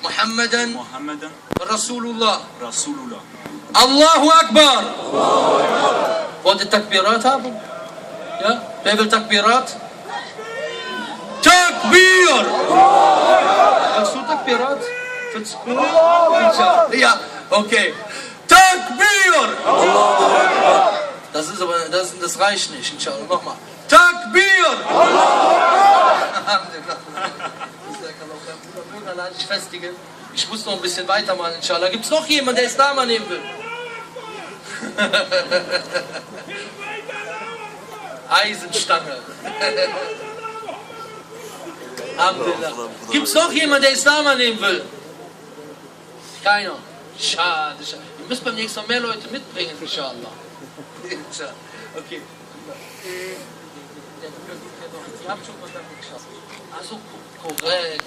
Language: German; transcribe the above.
Muhammadan Rasulullah. Allahu akbar. Wollt ihr Takbirat haben? Ja? Wer will Takbirat? Takbir! Hast du Takbirat? Ja, okay. Takbir! Das reicht nicht, inshallah. Nochmal. Takbir! Bruder, lade ich festigen. Ich muss noch ein bisschen weitermachen, inshallah. Gibt es noch jemanden, der Islam annehmen will? Eisenstange. Alhamdulillah. Gibt es noch jemanden, der Islam annehmen will? Keiner. Schade. Ihr müsst beim nächsten Mal mehr Leute mitbringen, inshallah. Okay. Ihr habt schon Kontakt geschafft. Also korrekt.